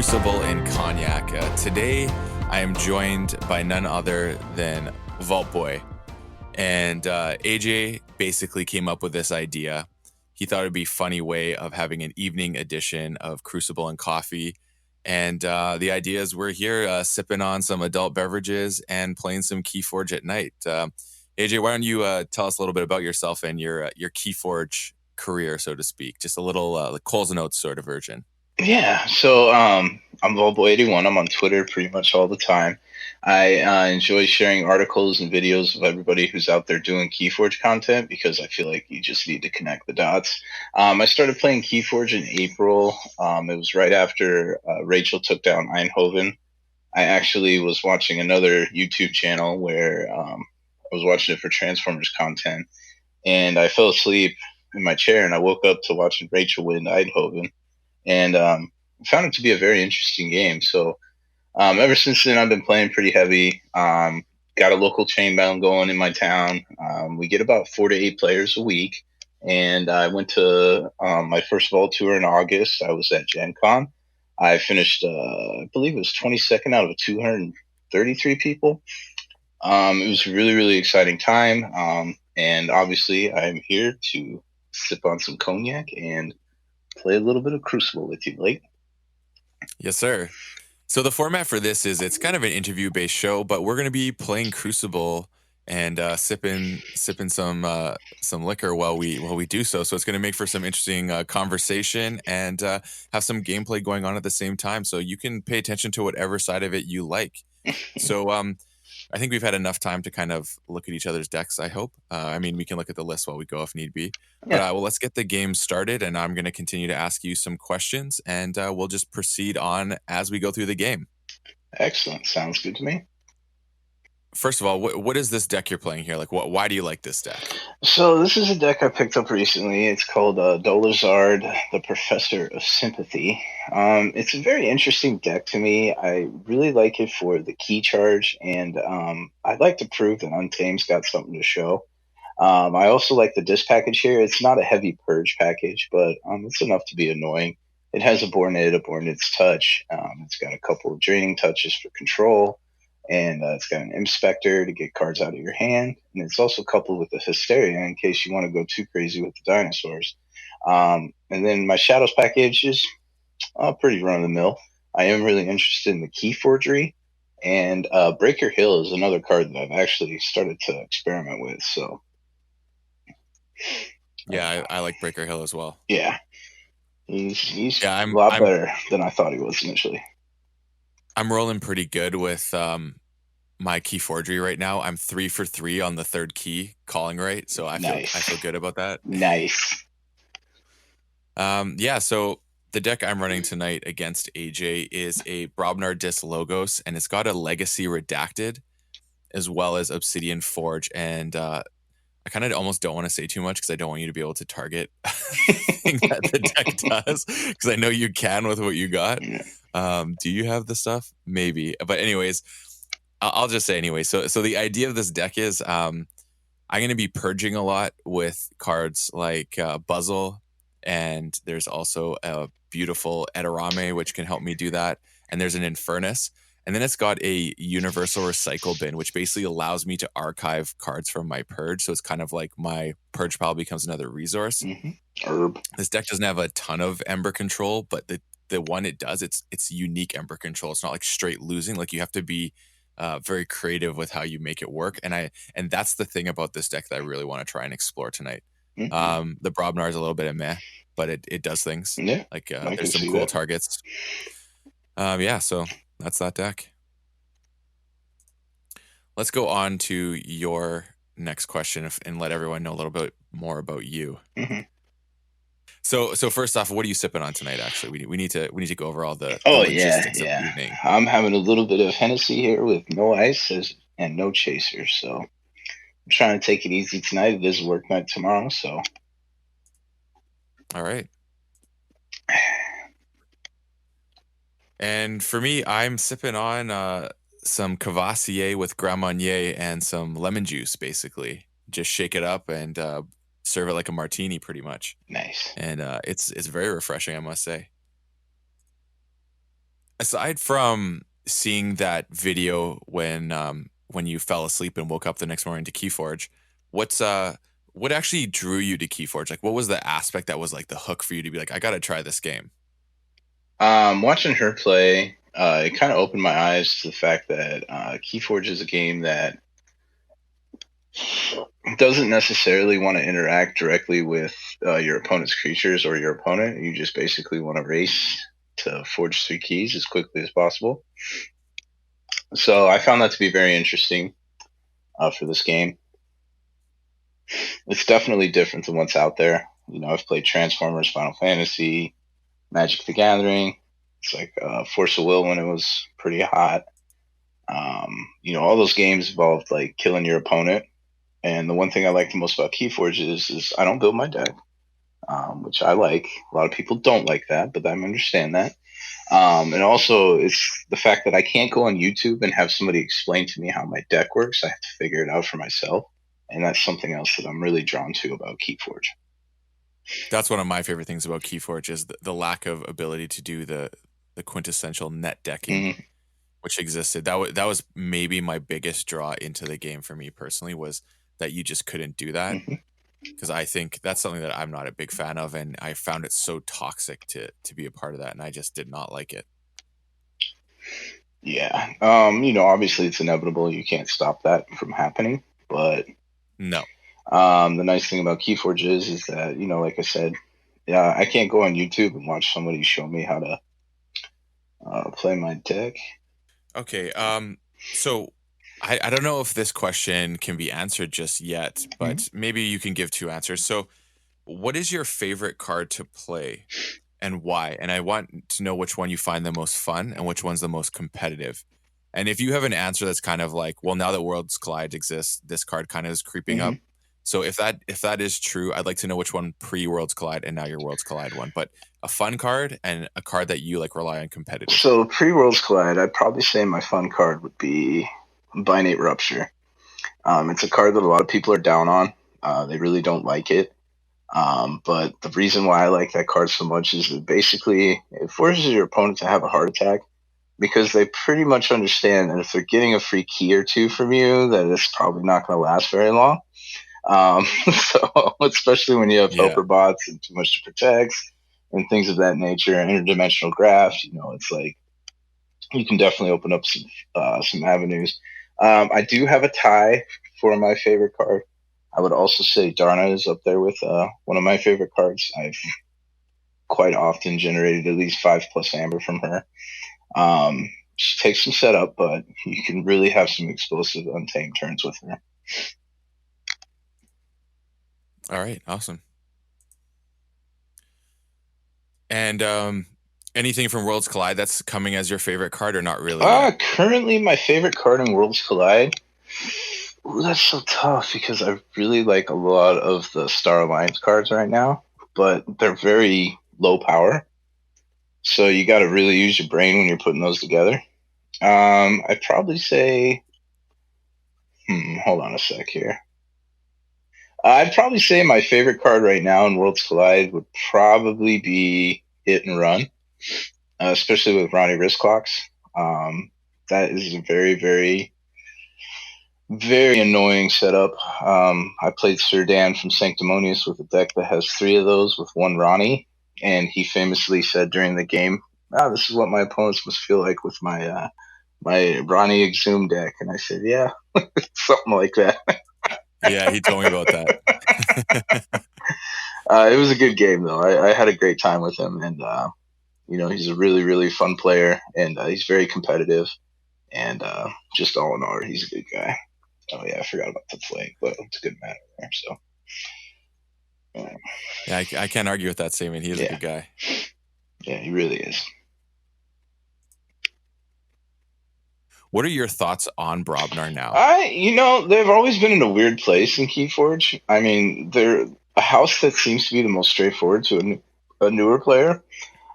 Crucible and Cognac. Today, I am joined by none other than VaultBoy. And AJ basically came up with this idea. He thought it'd be a funny way of having an evening edition of Crucible and Coffee. And the idea is we're here sipping on some adult beverages and playing some KeyForge at night. AJ, why don't you tell us a little bit about yourself and your KeyForge career, so to speak? Just a little like Coles and Oates sort of version. Yeah, so I'm VaultBoy81. I'm on Twitter pretty much all the time. I enjoy sharing articles and videos of everybody who's out there doing KeyForge content because I feel like you just need to connect the dots. I started playing KeyForge in April. It was right after Rachel took down Eindhoven. I actually was watching another YouTube channel where I was watching it for Transformers content, and I fell asleep in my chair, and I woke up to watching Rachel win Eindhoven, and found it to be a very interesting game. So ever since then, I've been playing pretty heavy. Got a local chain bound going in my town. We get about 4 to 8 players a week, and I went to my first Vault tour in August. I was at Gen Con. I finished, I believe it was 22nd out of 233 people. It was a really, really exciting time. And obviously, I'm here to sip on some cognac and play a little bit of Crucible with you, Blake. Yes, sir. So the format for this is it's kind of an interview-based show, but we're going to be playing Crucible and sipping some liquor while we do so. So it's going to make for some interesting conversation and have some gameplay going on at the same time. So you can pay attention to whatever side of it you like. So I think we've had enough time to kind of look at each other's decks, I hope. I mean, we can look at the list while we go if need be. But well, let's get the game started, and I'm going to continue to ask you some questions, and we'll just proceed on as we go through the game. Excellent. Sounds good to me. First of all, what is this deck you're playing here? Like, why do you like this deck? So this is a deck I picked up recently. It's called Dolazard, the Professor of Sympathy. It's a very interesting deck to me. I really like it for the key charge, and I'd like to prove that Untamed's got something to show. I also like the disc package here. It's not a heavy purge package, but it's enough to be annoying. It has a Bornit's Touch. It's got a couple of draining touches for control. And it's got an Inspector to get cards out of your hand. And it's also coupled with a Hysteria in case you want to go too crazy with the dinosaurs. And then my Shadows package is pretty run-of-the-mill. I am really interested in the Key Forgery. And Breaker Hill is another card that I've actually started to experiment with. So, yeah, I like Breaker Hill as well. Yeah. He's a lot better than I thought he was initially. I'm rolling pretty good with my Key Forgery right now. I'm 3 for 3 on the third key calling right, so I feel good about that. Nice. Yeah, so the deck I'm running tonight against AJ is a Brobnar Dis Logos, and it's got a Legacy Redacted as well as Obsidian Forge, and I kind of almost don't want to say too much because I don't want you to be able to target thing that the deck does, because I know you can with what you got. Do you have the stuff? Maybe. But anyways, I'll just say anyway. So the idea of this deck is I'm going to be purging a lot with cards like Buzzle, and there's also a beautiful Eterame, which can help me do that. And there's an Infernus. And then it's got a universal recycle bin, which basically allows me to archive cards from my purge. So it's kind of like my purge pile becomes another resource. Mm-hmm. Herb. This deck doesn't have a ton of Ember control, but the one it does, it's unique Ember control. It's not like straight losing. Like you have to be very creative with how you make it work. And that's the thing about this deck that I really want to try and explore tonight. Mm-hmm. The Brobnar is a little bit of meh, but it does things. Yeah, like there's some cool targets. Yeah, so that's that deck. Let's go on to your next question and let everyone know a little bit more about you. Mm-hmm. So first off, what are you sipping on tonight? Actually, we need to go over all the logistics of the evening. I'm having a little bit of Hennessy here with no ice and no chasers. So I'm trying to take it easy tonight. It is work night tomorrow, so. All right. And for me, I'm sipping on some Cavassier with Grand Marnier and some lemon juice, basically. Just shake it up and serve it like a martini, pretty much. Nice. And it's very refreshing, I must say. Aside from seeing that video when you fell asleep and woke up the next morning to KeyForge, what's what actually drew you to KeyForge? Like, what was the aspect that was like the hook for you to be like, I gotta try this game? Watching her play, it kind of opened my eyes to the fact that KeyForge is a game that doesn't necessarily want to interact directly with your opponent's creatures or your opponent. You just basically want to race to forge 3 keys as quickly as possible. So I found that to be very interesting for this game. It's definitely different than what's out there. You know, I've played Transformers, Final Fantasy, Magic the Gathering. It's like Force of Will when it was pretty hot. You know, all those games involved like killing your opponent. And the one thing I like the most about KeyForge is I don't build my deck, which I like. A lot of people don't like that, but I understand that. And also, it's the fact that I can't go on YouTube and have somebody explain to me how my deck works. I have to figure it out for myself. And that's something else that I'm really drawn to about KeyForge. That's one of my favorite things about KeyForge is the lack of ability to do the quintessential net decking, Mm-hmm. which existed. That was maybe my biggest draw into the game for me personally, was that you just couldn't do that, Mm-hmm. because I think that's something that I'm not a big fan of, and I found it so toxic to be a part of that, and I just did not like it. Yeah. You know, obviously it's inevitable. You can't stop that from happening. But No. the nice thing about KeyForge is that, you know, like I said, yeah, I can't go on YouTube and watch somebody show me how to play my deck. Okay. So I don't know if this question can be answered just yet, Mhm. but maybe you can give two answers. So, what is your favorite card to play and why? And I want to know which one you find the most fun and which one's the most competitive. And if you have an answer that's kind of like, well, now that Worlds Collide exists, this card kind of is creeping Hmm. up. So if that is true, I'd like to know which one pre Worlds Collide and now your Worlds Collide one. But a fun card and a card that you like rely on competitively. So pre Worlds Collide, I'd probably say my fun card would be Binate Rupture. It's a card that a lot of people are down on. They really don't like it. But the reason why I like that card so much is that basically it forces your opponent to have a heart attack because they pretty much understand that if they're getting a free key or two from you, that it's probably not going to last very long. So especially when you have Yeah. helper bots and too much to protect and things of that nature, interdimensional graft, you know, it's like you can definitely open up some avenues. I do have a tie for my favorite card. I would also say Darna is up there with one of my favorite cards. I've quite often generated at least 5+ amber from her. She takes some setup, but you can really have some explosive untamed turns with her. All right. Awesome. And anything from Worlds Collide that's coming as your favorite card or not really yet? Currently, my favorite card in Worlds Collide. Ooh, that's so tough because I really like a lot of the Star Alliance cards right now, but they're very low power. So you got to really use your brain when you're putting those together. I'd probably say, hold on a sec here. I'd probably say my favorite card right now in Worlds Collide would probably be Hit and Run, especially with Ronnie Wrist Clocks. That is a very, very, very annoying setup. I played Sir Dan from Sanctimonious with a deck that has 3 of those with one Ronnie, and he famously said during the game, this is what my opponents must feel like with my Ronnie Exhume deck." And I said, "Yeah, something like that." Yeah, he told me about that. It was a good game though. I had a great time with him, and you know, he's a really, really fun player, and he's very competitive, and just all in all, he's a good guy. Oh yeah, I forgot about the flame, but it's a good man there. So uh, Yeah, I can't argue with that statement. He is a yeah, good guy. yeah, he really is. What are your thoughts on Brobnar now? You know, they've always been in a weird place in Keyforge. I mean, they're a house that seems to be the most straightforward to a newer player.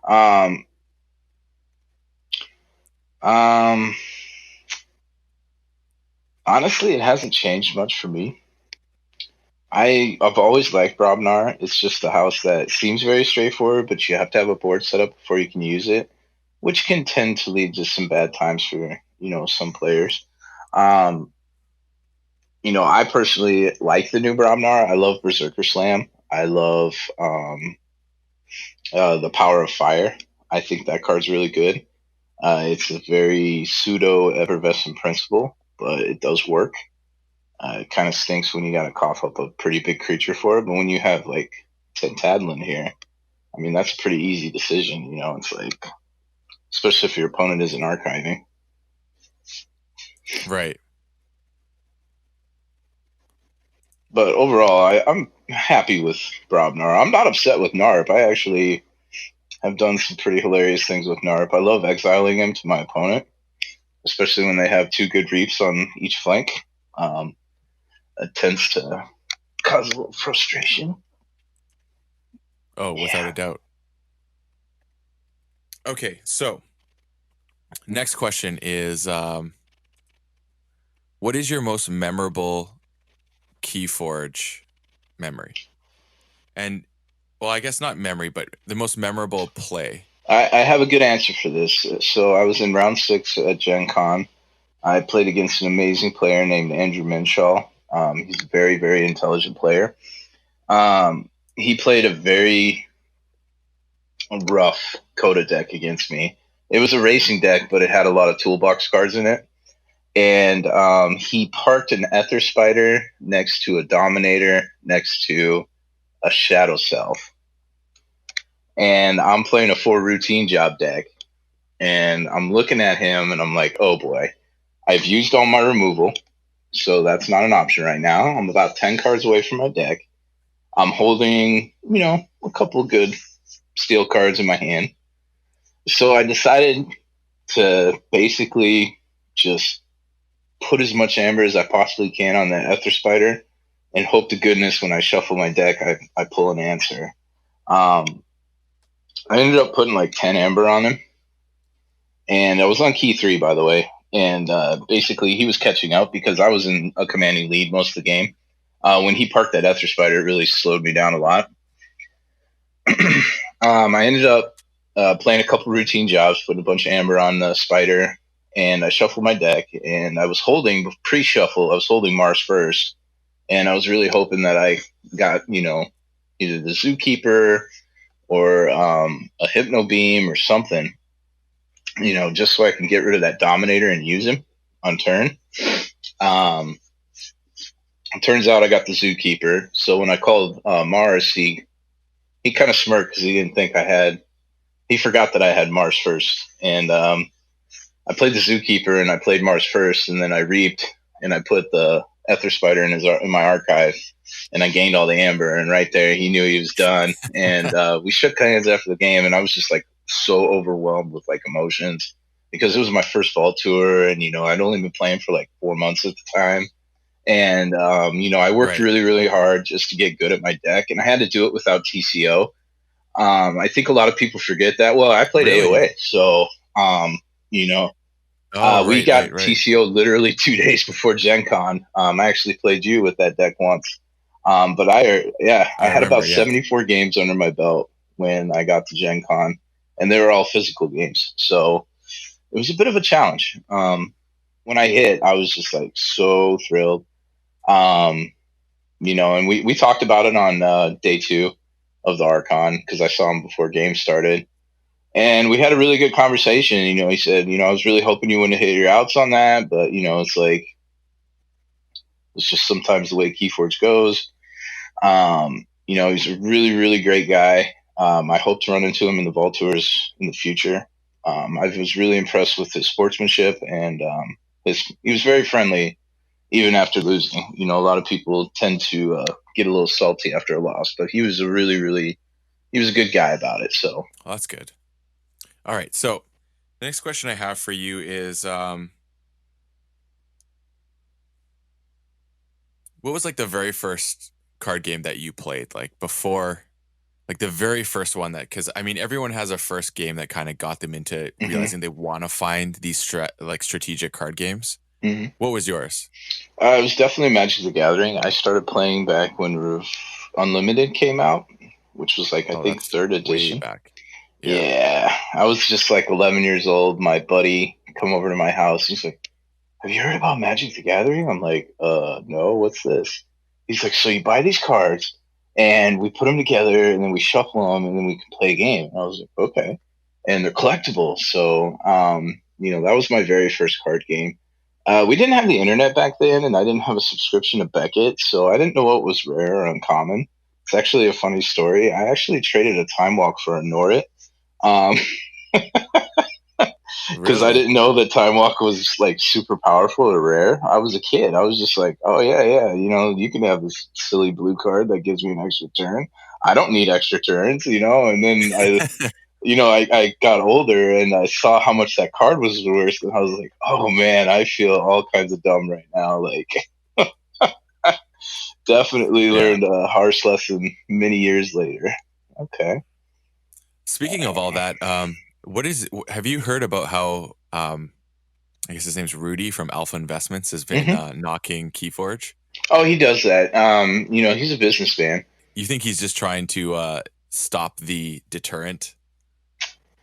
Um, um, Honestly, it hasn't changed much for me. I've always liked Brobnar. It's just a house that seems very straightforward, but you have to have a board set up before you can use it. which can tend to lead to some bad times for some players. Um, I personally like the new Brobnar. I love Berserker Slam. I love the Power of Fire. I think that card's really good. It's a very pseudo effervescent principle, but it does work. It kind of stinks when you got to cough up a pretty big creature for it, but when you have like Tentadlin here, I mean that's a pretty easy decision. It's like, especially if your opponent isn't archiving. Right. But overall, I'm happy with Brobnar. I'm not upset with Narp. I actually have done some pretty hilarious things with Narp. I love exiling him to my opponent, especially when they have two good reefs on each flank. Um, it tends to cause a little frustration. Oh, without Yeah. a doubt. Okay, so next question is what is your most memorable KeyForge memory? And well, I guess not memory, but the most memorable play. I have a good answer for this. So I was in round 6 at Gen Con. I played against an amazing player named Andrew Minshaw. He's a very, very intelligent player. He played a very rough Coda deck against me. It was a racing deck, but it had a lot of toolbox cards in it. And he parked an Ether Spider next to a Dominator, next to a Shadow Self. And I'm playing a 4 routine job deck. And I'm looking at him and I'm like, oh boy, I've used all my removal. So that's not an option right now. I'm about 10 cards away from my deck. I'm holding, a couple of good steel cards in my hand. So I decided to basically just put as much amber as I possibly can on that Ether Spider and hope to goodness when I shuffle my deck, I pull an answer. I ended up putting like 10 amber on him. And I was on key 3, by the way. And basically, he was catching up because I was in a commanding lead most of the game. When he parked that Ether Spider, it really slowed me down a lot. I ended up playing a couple routine jobs, putting a bunch of amber on the Spider, and I shuffled my deck. And I was holding, pre-shuffle, I was holding Mars first. And I was really hoping that I got, either the Zookeeper or a Hypno Beam or something, just so I can get rid of that Dominator and use him on turn. It turns out I got the Zookeeper. So when I called Mars, he kind of smirked because he didn't think he forgot that I had Mars first. And I played the Zookeeper and I played Mars first, and then I reaped and I put the Ether Spider in my archive, and I gained all the amber. And right there, he knew he was done. And we shook hands after the game, and I was just like so overwhelmed with like emotions because it was my first Vault tour, and I'd only been playing for like 4 months at the time. And I worked Right. really, really hard just to get good at my deck, and I had to do it without TCO. I think a lot of people forget that. Well, I played Really? AOA, so you know, Oh, we right, right, got right. TCO literally 2 days before Gen Con. I actually played you with that deck once. But I I had about remember, yeah. 74 games under my belt when I got to Gen Con, and they were all physical games. So it was a bit of a challenge. When I hit, I was just like so thrilled. Um, and we talked about it on day 2 of the Archon because I saw him before games started. And we had a really good conversation. He said, I was really hoping you wouldn't hit your outs on that, but it's like it's just sometimes the way KeyForge goes. He's a really, really great guy. I hope to run into him in the Vault Tours in the future. I was really impressed with his sportsmanship, and he was very friendly even after losing. A lot of people tend to get a little salty after a loss, but he was he was a good guy about it. So Well, that's good. All right. So the next question I have for you is what was like the very first card game that you played? Like before like the very first one that because I mean everyone has a first game that kind of got them into hmm realizing they want to find these strategic card games. hmm What was yours? it was definitely Magic the Gathering. I started playing back when Unlimited came out, which was like I Oh, think that's third way edition. back. Yeah. Yeah, I was just like 11 years old. My buddy come over to my house. He's like, "Have you heard about Magic the Gathering?" I'm like, no, what's this?" He's like, "So you buy these cards and we put them together and then we shuffle them and then we can play a game." And I was like, "Okay." And they're collectible. So, that was my very first card game. We didn't have the internet back then and I didn't have a subscription to Beckett. So I didn't know what was rare or uncommon. It's actually a funny story. I actually traded a Time Walk for a Norrit. Um, because I Really? didn't know that Time Walk was like super powerful or rare. I was a kid. I was just like, oh yeah, yeah, you can have this silly blue card that gives me an extra turn. I don't need extra turns, And then I got older and I saw how much that card was worth, and I was like, oh man, I feel all kinds of dumb right now. Like, definitely Yeah. learned a harsh lesson many years later. Okay. Speaking of all that, have you heard about how, I guess his name's Rudy from Alpha Investments has been Hmm. knocking KeyForge? Oh, he does that. He's a businessman. You think he's just trying to stop the deterrent,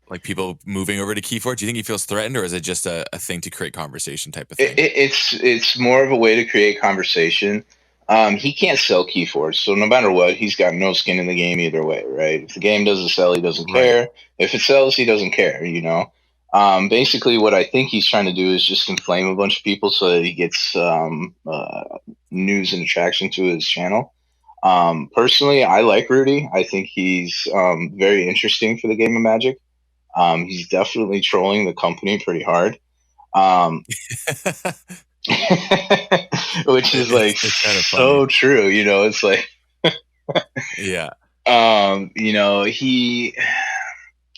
like people moving over to KeyForge? Do you think he feels threatened, or is it just a thing to create conversation type of thing? It's more of a way to create conversation. He can't sell Keyforge, so no matter what, he's got no skin in the game either way, right? If the game doesn't sell, he doesn't Right. care. If it sells, he doesn't care. Basically, what I think he's trying to do is just inflame a bunch of people so that he gets news and attraction to his channel. Personally, I like Rudy. I think he's very interesting for the game of Magic. He's definitely trolling the company pretty hard. Um, which is like It's kind of funny. so true. It's like, Yeah.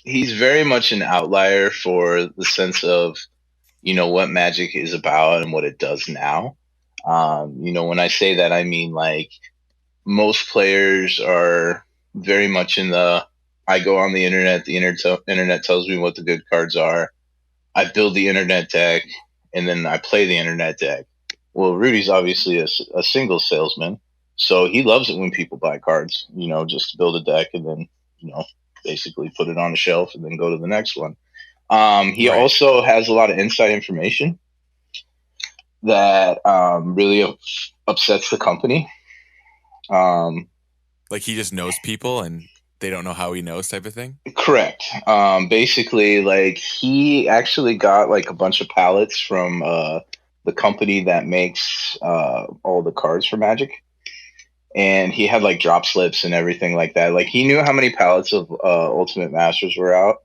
he's very much an outlier for the sense of what Magic is about and what it does now. When I say that, I mean like most players are very much in the I go on the internet, internet tells me what the good cards are. I build the internet deck, and then I play the internet deck. Well, Rudy's obviously a single salesman, so he loves it when people buy cards, just to build a deck and then, you know, basically put it on a shelf and then go to the next one. He Right. also has a lot of inside information that really upsets the company. Um, Like he just knows people and they don't know how he knows type of thing. Correct. Basically, like he actually got like a bunch of pallets from the company that makes all the cards for Magic, and he had like drop slips and everything like that. Like he knew how many pallets of Ultimate Masters were out,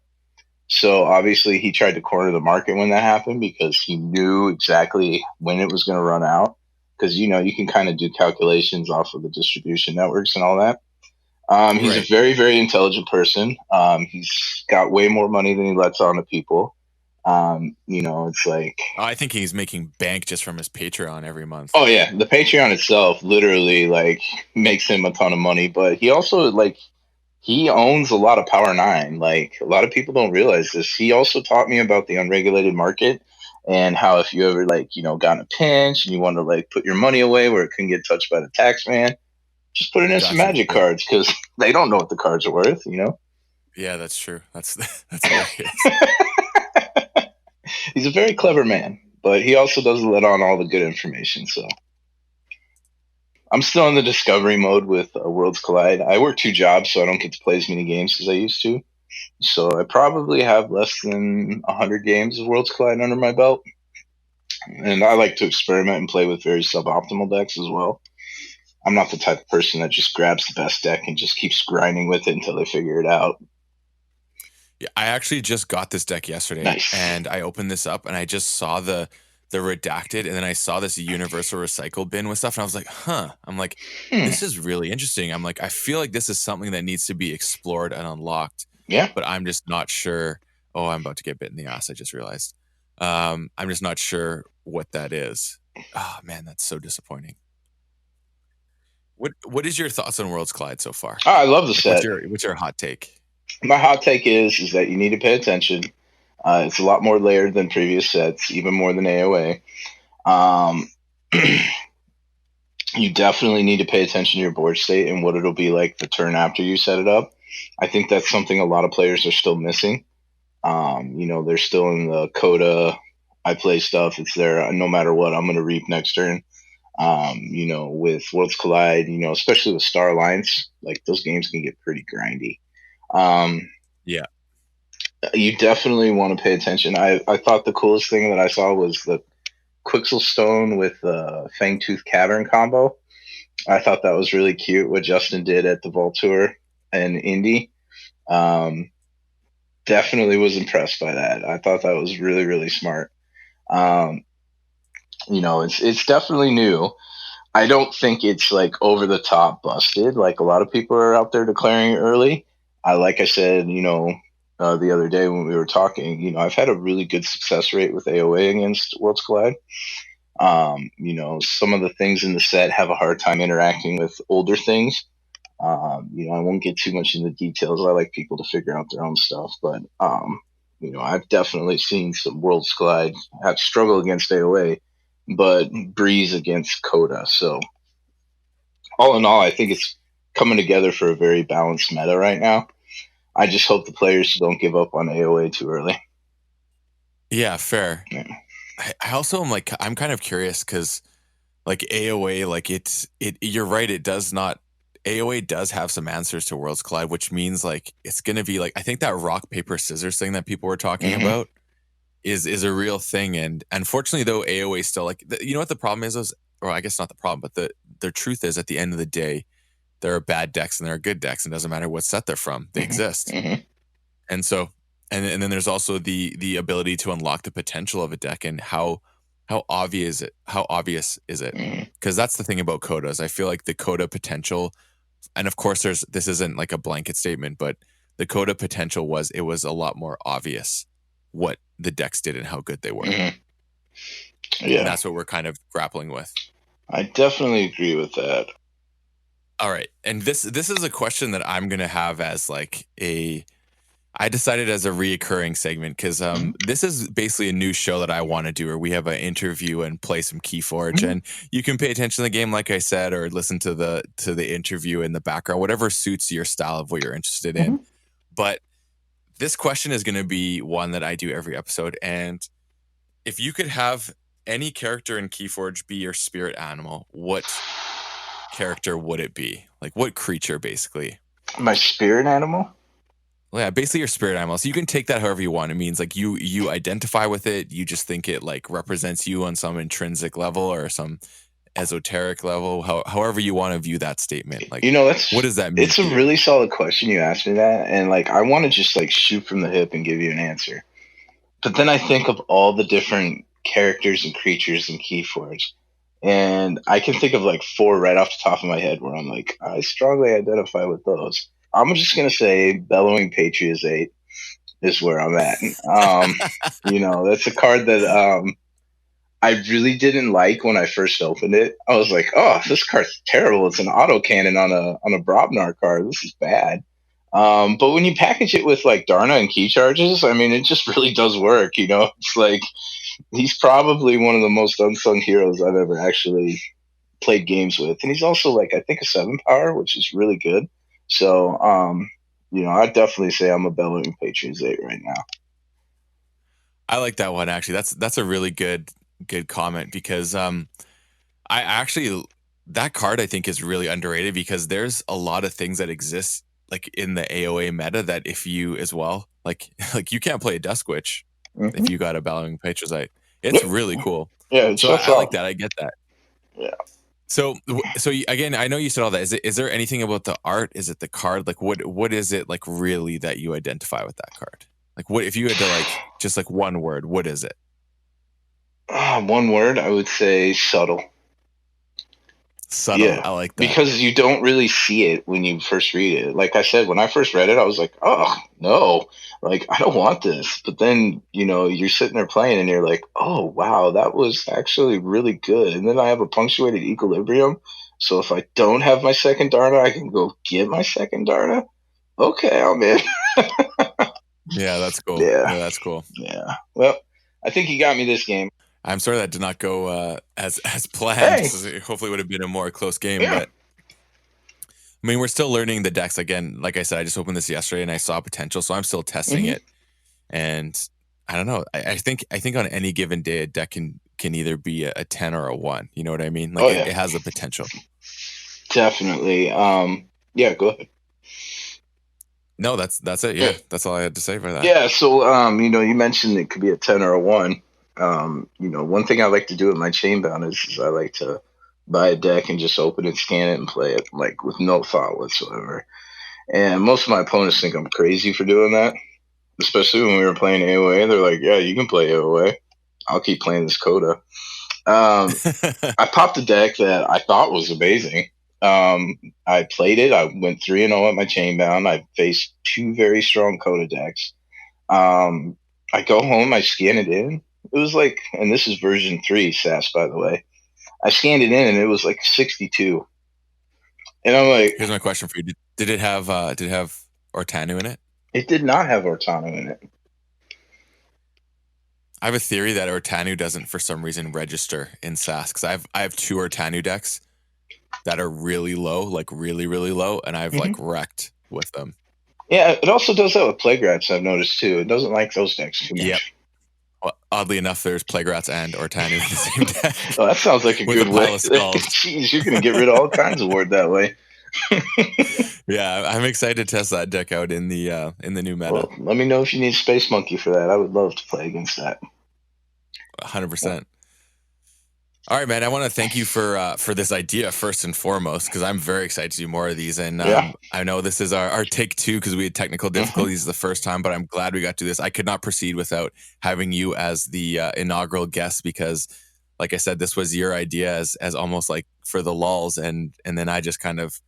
so obviously he tried to corner the market when that happened because he knew exactly when it was going to run out. Because you can kind of do calculations off of the distribution networks and all that. He's a Right. very, very intelligent person. He's got way more money than he lets on to people. It's like, I think he's making bank just from his Patreon every month. oh yeah, the Patreon itself literally like makes him a ton of money, but he also like he owns a lot of Power Nine. Like a lot of people don't realize this. He also taught me about the unregulated market and how if you ever like got in a pinch and you want to like put your money away where it couldn't get touched by the tax man, just put it in some Gotcha. Magic Yeah. cards because they don't know what the cards are worth. Yeah, that's true. That's that's hilarious. He's a very clever man, but he also doesn't let on all the good information. So I'm still in the discovery mode with Worlds Collide. I work two jobs, so I don't get to play as many games as I used to. So I probably have less than 100 games of Worlds Collide under my belt. And I like to experiment and play with very suboptimal decks as well. I'm not the type of person that just grabs the best deck and just keeps grinding with it until they figure it out. Yeah, I actually just got this deck yesterday, Nice. and I opened this up, and I just saw the redacted, and then I saw this universal recycle bin with stuff, and I was like, huh. I'm like, Hmm. this is really interesting. I'm like, I feel like this is something that needs to be explored and unlocked, Yeah. but I'm just not sure. Oh, I'm about to get bit in the ass. I just realized. I'm just not sure what that is. Oh man, that's so disappointing. What is your thoughts on Worlds Collide so far? Oh, I love the Like, set. what's your hot take? My hot take is that you need to pay attention. It's a lot more layered than previous sets, even more than AOA. Um, you definitely need to pay attention to your board state and what it'll be like the turn after you set it up. I think that's something a lot of players are still missing. They're still in the coda. I play stuff. It's there. No matter what, I'm going to reap next turn. With Worlds Collide, especially with Star Alliance, like those games can get pretty grindy. Um, Yeah. you definitely want to pay attention. I thought the coolest thing that I saw was the Quixel Stone with the Fangtooth Cavern combo. I thought that was really cute what Justin did at the Vault Tour and Indy. Um, Definitely was impressed by that. I thought that was really, really smart. Um, it's definitely new. I don't think it's like over the top busted. Like a lot of people are out there declaring early. Like I said, the other day when we were talking, I've had a really good success rate with AOA against Worlds Collide. Some of the things in the set have a hard time interacting with older things. I won't get too much into details. I like people to figure out their own stuff, but I've definitely seen some Worlds Collide have struggle against AOA, but breeze against Coda. So all in all, I think it's coming together for a very balanced meta right now. I just hope the players don't give up on AOA too early. Yeah, fair. Yeah. I also am like, I'm kind of curious because like AOA, like you're right. It does not, AOA does have some answers to Worlds Collide, which means like it's going to be like, I think that rock, paper, scissors thing that people were talking Mm-hmm. about is a real thing. And unfortunately, though, AOA still like, you know what the problem is? Or I guess not the problem, but the truth is at the end of the day, there are bad decks and there are good decks. And it doesn't matter what set they're from, they exist. Mm-hmm. And so, and then there's also the ability to unlock the potential of a deck and how obvious is it? Mm-hmm. Because that's the thing about codas. I feel like the coda potential, and of course, this isn't like a blanket statement, but the coda potential was a lot more obvious what the decks did and how good they were. Mm-hmm. And Yeah, that's what we're kind of grappling with. I definitely agree with that. All right, and this is a question that I'm gonna have as like I decided as a reoccurring segment because this is basically a new show that I want to do where we have an interview and play some KeyForge, Mm-hmm. and you can pay attention to the game, like I said, or listen to the interview in the background, whatever suits your style of what you're interested in. Mm-hmm. But this question is going to be one that I do every episode, and if you could have any character in KeyForge be your spirit animal, what character would it be? Like what creature, basically? My spirit animal? Well, yeah, basically your spirit animal. So you can take that however you want. It means like you identify with it. You just think it like represents you on some intrinsic level or some esoteric level. However you want to view that statement. Like, what does that mean it's to a you? really solid question you asked me that, and like I want to just like shoot from the hip and give you an answer. But then I think of all the different characters and creatures in Keyforge, and I can think of like four right off the top of my head where I'm like, I strongly identify with those. I'm just gonna say Bellowing Patriot is where I'm at. That's a card that I really didn't like when I first opened it. I was like, oh, this card's terrible. It's an autocannon on a Brobnar card. This is bad. But when you package it with like Darna and key charges, I mean, it just really does work. It's like he's probably one of the most unsung heroes I've ever actually played games with, and he's also like I think a 7 power, which is really good. So, I'd definitely say I'm a Bellowing Patriots 8 right now. I like that one actually. That's a really good comment because I actually that card I think is really underrated because there's a lot of things that exist like in the AOA meta that if you as well like like you can't play a Dusk Witch Mm-hmm. if you got a Bellowing Patriot. It's Yep. really cool. Yeah, it So shuts I like off. that. I get that. Yeah. So again, I know you said all that. Is there anything about the art? Is it the card? Like what is it like really that you identify with that card? Like what if you had to like just like one word, what is it? One word, I would say subtle. Subtle. Yeah, I like that. because you don't really see it when you first read it. Like I said, when I first read it, I was like, oh, no, like, I don't want this. But then, you're sitting there playing and you're like, oh, wow, that was actually really good. And then I have a punctuated equilibrium. So if I don't have my second Darna, I can go get my second Darna. Okay, I'm in. Yeah, that's cool. Yeah, Yeah, that's cool. yeah. Well, I think you got me this game. I'm sorry that did not go as planned. Hey, Hopefully, it would have been a more close game. yeah. But I mean, we're still learning the decks. Again, like I said, I just opened this yesterday and I saw potential, so I'm still testing Hmm. it. And I don't know. I think on any given day, a deck can either be a 10 or a 1. You know what I mean? Like Oh it, yeah, it has the potential. definitely. Yeah, go ahead. No, that's it. Yeah, Yeah, that's all I had to say for that. yeah. So, you mentioned it could be a 10 or a 1. One thing I like to do with my chain bound is I like to buy a deck and just open it, scan it, and play it like with no thought whatsoever. And most of my opponents think I'm crazy for doing that, especially when we were playing AOA. They're like, "Yeah, you can play AOA. I'll keep playing this Coda." Um, I popped a deck that I thought was amazing. I played it. I went 3-0 at my chain bound. I faced two very strong Coda decks. Um, I go home. I scan it in. It was like, and this is version 3 SAS, by the way. I scanned it in, and it was like 62. And I'm like, Here's my question for you: did it have Ortanu in it? it did not have Ortano in it. I have a theory that Ortanu doesn't, for some reason, register in SAS because I have two Ortanu decks that are really low, like really really low, and I've Hmm. like wrecked with them. Yeah, it also does that with Plague Rats, I've noticed too. It doesn't like those decks too Yep. much. Well, oddly enough, there's Plague Rats and Ortanu in the same deck Oh, that sounds like a with a good pile way. of skulls. Jeez, you're going to get rid of all kinds of ward that way. Yeah, I'm excited to test that deck out in the new meta. Well, let me know if you need Space Monkey for that. I would love to play against that. 100%. All right, man. I want to thank you for this idea first and foremost because I'm very excited to do more of these. And Yeah. I know this is our take two because we had technical Hmm. difficulties the first time, but I'm glad we got to do this. I could not proceed without having you as the inaugural guest because, like I said, this was your idea as almost like for the lulls, and then I just kind of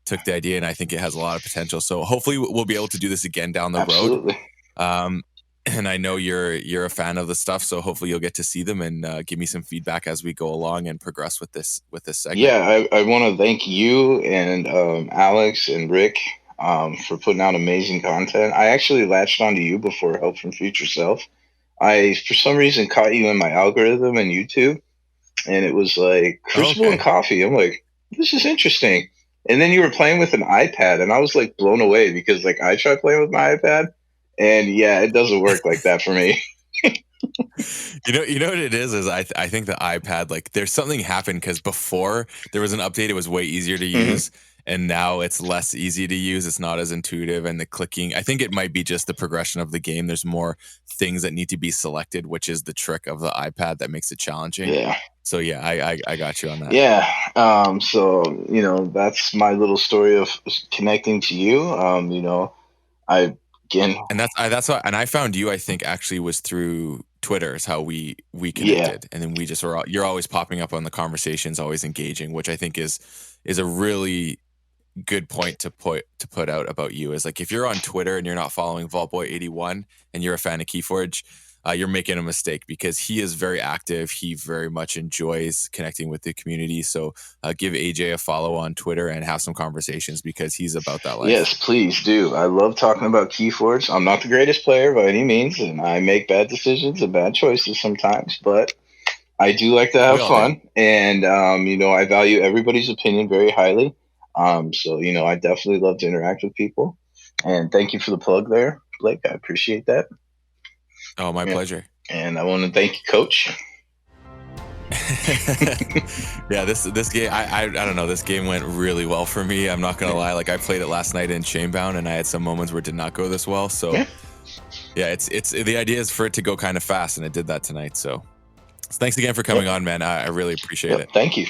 took the idea, and I think it has a lot of potential. So hopefully we'll be able to do this again down the road. Absolutely. Um, and I know you're a fan of the stuff, so hopefully you'll get to see them and give me some feedback as we go along and progress with this segment. Yeah, I want to thank you and Alex and Rick for putting out amazing content. I actually latched onto you before Help from Future Self. I, for some reason, caught you in my algorithm in YouTube, and it was like Oh, Crucible and okay. Coffee. I'm like, this is interesting. And then you were playing with an iPad, and I was like blown away because like I tried playing with my iPad, and yeah, it doesn't work like that for me. You know what it is I think the iPad, like there's something happened because before there was an update, it was way easier to Hmm. use, and now it's less easy to use. It's not as intuitive, and the clicking. I think it might be just the progression of the game. There's more things that need to be selected, which is the trick of the iPad that makes it challenging. Yeah, So yeah, I got you on that. yeah. So that's my little story of connecting to you. I again, And I found you, I think, actually was through Twitter is how we yeah, connected, and then we just were you're always popping up on the conversations, always engaging, which I think is a really good point to put out about you is like if you're on Twitter and you're not following VaultBoy81 and you're a fan of KeyForge, you're making a mistake because he is very active. He very much enjoys connecting with the community. So give AJ a follow on Twitter and have some conversations because he's about that life. yes, please do. I love talking about Keyforge. I'm not the greatest player by any means, and I make bad decisions and bad choices sometimes, but I do like to We have all do. fun, and I value everybody's opinion very highly. So I definitely love to interact with people, and thank you for the plug there, Blake. I appreciate that. Oh, my Yeah, pleasure. and I want to thank you, Coach. Yeah, this game, I don't know. This game went really well for me. I'm not gonna lie. Like I played it last night in Chainbound, and I had some moments where it did not go this well. So Yeah, yeah, it's the idea is for it to go kind of fast, and it did that tonight. So thanks again for yep, coming on, man. I really appreciate yep. it. Thank you.